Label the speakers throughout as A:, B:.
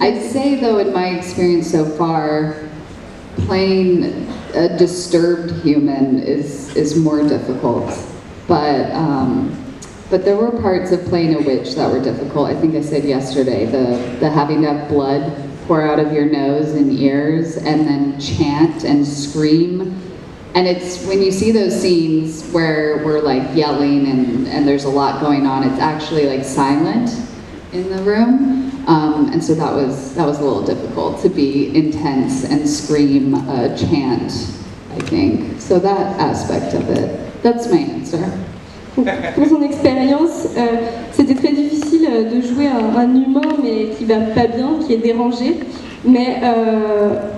A: I'd say though, in my experience so far, playing a disturbed human is more difficult. But there were parts of playing a witch that were difficult. I think I said yesterday, the having to have blood pour out of your nose and ears and then chant and scream. And it's when you see those scenes where we're like yelling and there's a lot going on, it's actually like silent in the room. And so that was a little difficult to be intense and scream, chant, I think. So that aspect of it, that's my answer.
B: Pour son expérience, c'était très difficile de jouer un humain mais qui va pas bien, qui est dérangé. Mais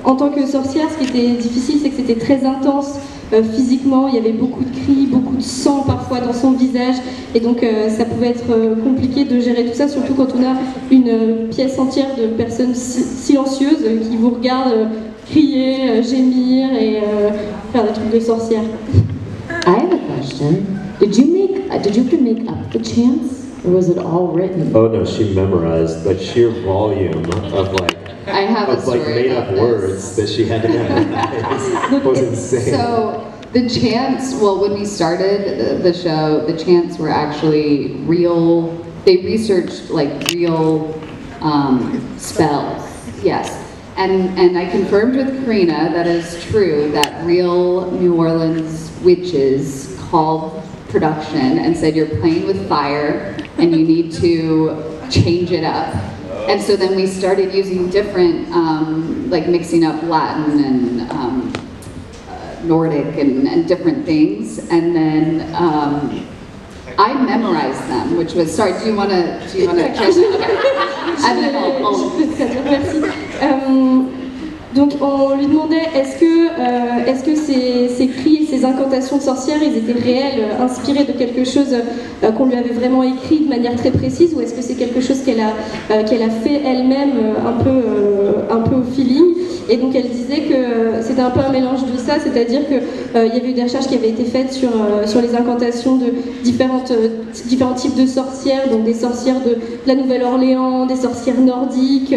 B: en tant que sorcière, ce qui était difficile, c'est que c'était très intense physiquement. Il y avait beaucoup de cris, beaucoup de sang parfois dans son visage. Et donc ça pouvait être compliqué de gérer tout ça, surtout quand on a une pièce entière de personnes silencieuses qui vous regardent crier, gémir et faire des trucs de sorcière.
C: I have a question. Did you have to make up the chants, or was it all written?
D: Oh no, she memorized the sheer volume of
A: I have a story
D: made up words that she had to memorize. It was insane.
A: So the chants, well, when we started the show, the chants were actually real. They researched like real spells. Yes. And I confirmed with Karina that is true, that real New Orleans witches called production and said you're playing with fire and you need to change it up. And so then we started using different, like mixing up Latin and Nordic and different things. And then I memorized them, which was, sorry, do you want to catch it?
B: Donc on lui demandait est-ce que ces cris, ces incantations de sorcières, ils étaient réels, inspirés de quelque chose qu'on lui avait vraiment écrit de manière très précise, ou est-ce que c'est quelque chose qu'elle a fait elle-même un peu au feeling. Et donc elle disait que c'était un peu un mélange de ça, c'est-à-dire qu'il y avait eu des recherches qui avaient été faites sur les incantations de différents types de sorcières, donc des sorcières de la Nouvelle-Orléans, des sorcières nordiques,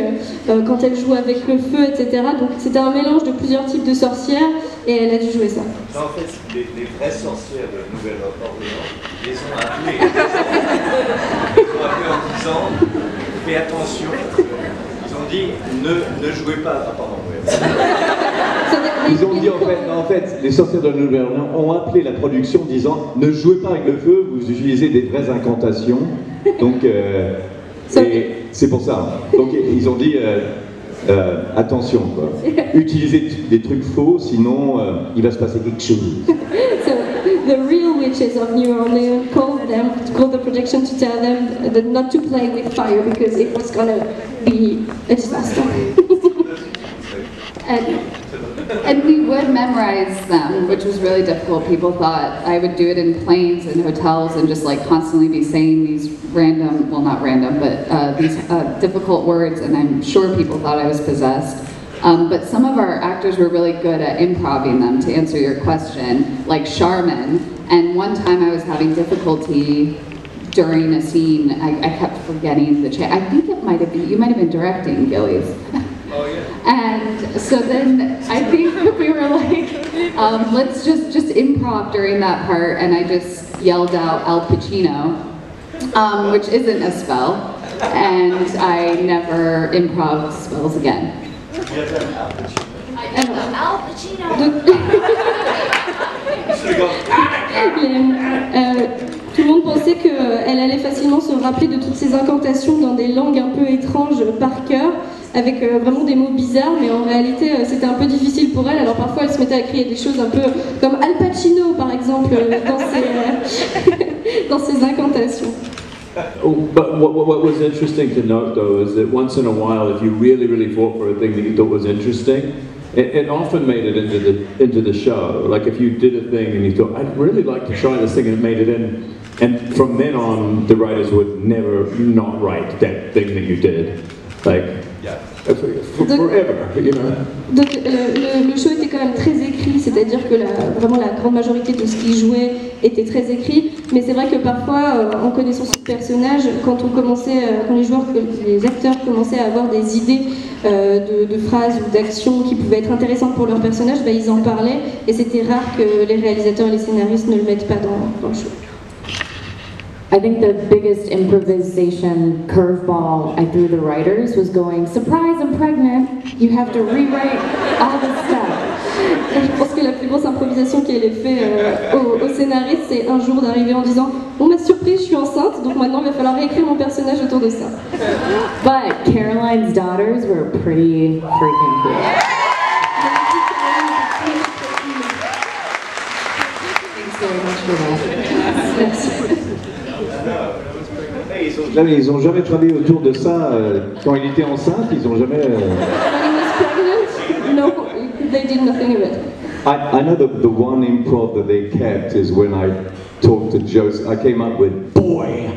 B: quand elles jouent avec le feu, etc. Donc c'était un mélange de plusieurs types de sorcières et elle a dû jouer ça.
E: En fait, les vraies sorcières de la Nouvelle-Orléans les ont appelées. Ils ont appelé en disant fais attention. Ils ont dit ne jouez pas. Ah, pardon, oui.
F: Ils ont dit en fait, les sorcières de la Nouvelle-Orléans ont appelé la production disant ne jouez pas avec le feu, vous utilisez des vraies incantations. Donc c'est pour ça. Donc ils ont dit attention quoi. Utilisez des trucs faux, sinon il va se passer quelque chose.
B: So the real witches of New Orleans called the production to tell them that not to play with fire because it was gonna be a disaster.
A: And we would memorize them, which was really difficult. People thought I would do it in planes and hotels and just like constantly be saying these random, well not random, but these difficult words, and I'm sure people thought I was possessed. But some of our actors were really good at improvising them, to answer your question, like Charmin. And one time I was having difficulty during a scene, I kept forgetting the chant. I think it might have been, you might have been directing, Gillies.
E: Oh, yeah.
A: And so then I think we were like, let's just improv during that part, and I just yelled out Al Pacino, which isn't a spell, and I never improv spells again.
C: Al Pacino.
B: Tout le monde pensait qu'elle allait facilement se rappeler de toutes ces incantations dans des langues un peu étranges par cœur, avec vraiment des mots bizarres, mais en réalité c'était un peu difficile pour elle. Alors parfois elle se mettait à crier des choses un peu comme Al Pacino par exemple dans ses incantations.
G: But what was interesting to note though is that once in a while, if you really fought for a thing that you thought was interesting, it often made it into the show. Like if you did a thing and you thought, I'd really like to try this thing, and it made it in, and from then on the writers would never not write that thing that you did. Like,
E: Yeah.
G: forever, you know.
B: Donc le show était quand même très écrit, c'est-à-dire que vraiment la grande majorité de ce qu'il jouait était très écrit, mais c'est vrai que parfois, en connaissant ce personnage, quand les acteurs commençaient à avoir des idées de phrases ou d'actions qui pouvaient être intéressantes pour leur personnage, bah, ils en parlaient, et c'était rare que les réalisateurs et les scénaristes ne le mettent pas dans le show.
C: I think the biggest improvisation curveball I threw the writers was going, surprise, I'm pregnant, you have to rewrite all this stuff.
B: Et je pense que la plus grosse improvisation qui est faite au scénariste, c'est un jour d'arriver en disant « On m'a surprise, je suis enceinte, donc maintenant il va falloir réécrire mon personnage autour de ça. »
C: But Caroline's daughters were pretty freaking cool.
A: Thanks very much for that.
B: Merci.
F: Ils ont jamais travaillé autour de ça quand il était enceinte, ils ont jamais...
B: When he was pregnant, no, they did nothing of it.
F: I know the one improv that they kept is when I talked to Joseph, I came up with boy,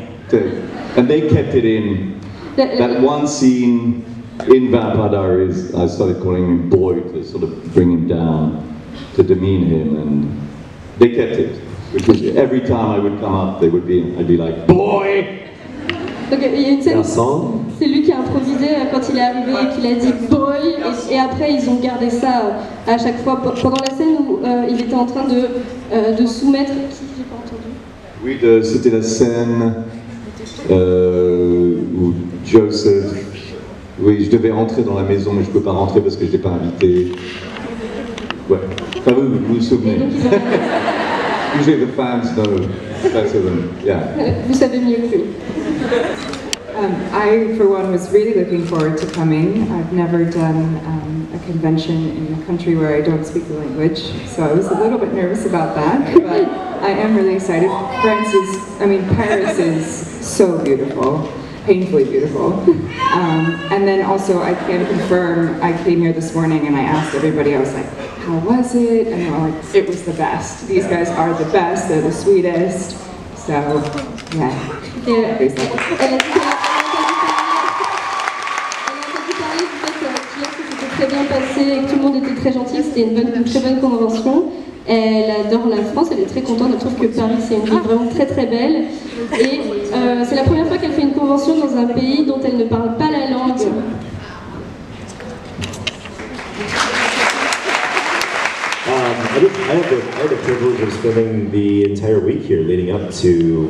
F: and they kept it in. That one scene in Vampire Diaries, I started calling him boy to sort of bring him down, to demean him, and they kept it. Because every time I would come up, I'd be like, boy!
B: Donc il y a une scène, c'est lui qui a improvisé quand il est arrivé et qu'il a dit boy, et après ils ont gardé ça à chaque fois. Pendant la scène où il était en train de soumettre... Qui j'ai pas entendu?
F: Oui, c'était la scène où Joseph... Oui, je devais rentrer dans la maison, mais je ne peux pas rentrer parce que je n'étais pas invité. Ouais, enfin vous vous souvenez. Usually the fans know better than, yeah.
B: Vous savez mieux que lui.
H: I, for one, was really looking forward to coming. I've never done a convention in a country where I don't speak the language, so I was a little bit nervous about that, but I am really excited. Paris is so beautiful, painfully beautiful. And then also, I can confirm, I came here this morning and I asked everybody, I was like, how was it? And they were like, it was the best. These guys are the best, they're the sweetest. So, yeah.
B: Elle a entendu parler du fait que c'était très bien passé et que tout le monde était très gentil, c'était une très bonne convention. Elle adore la France, elle est très contente, elle trouve que Paris c'est une ville vraiment très très belle. Et c'est la première fois qu'elle fait une convention dans un pays dont elle ne parle pas la langue.
D: I had the privilege of spending the entire week here leading up to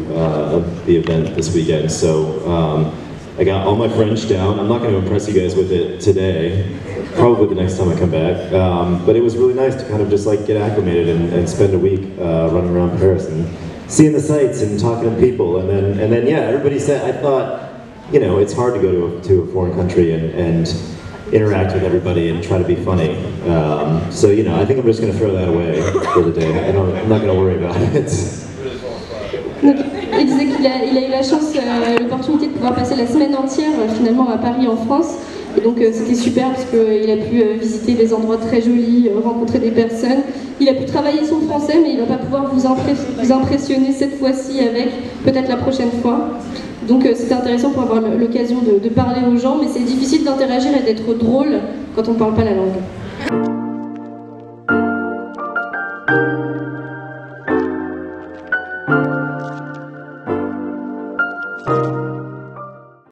D: the event this weekend, so I got all my French down. I'm not going to impress you guys with it today, probably the next time I come back, but it was really nice to kind of just like get acclimated and spend a week running around Paris and seeing the sights and talking to people, and then yeah, everybody said, I thought, you know, it's hard to go to a foreign country and interact with everybody and try to be funny. So, you know, I think I'm just going to throw that away for the day. I'm not going to worry about it.
B: Donc, il disait qu'il a eu la chance, l'opportunité de pouvoir passer la semaine entière finalement à Paris en France. Et donc c'était super parce qu'il a pu visiter des endroits très jolis, rencontrer des personnes. Il a pu travailler son français, mais il ne va pas pouvoir vous impressionner cette fois-ci avec, peut-être la prochaine fois. Donc c'était intéressant pour avoir l'occasion de parler aux gens, mais c'est difficile d'interagir et d'être drôle quand on ne parle pas la langue.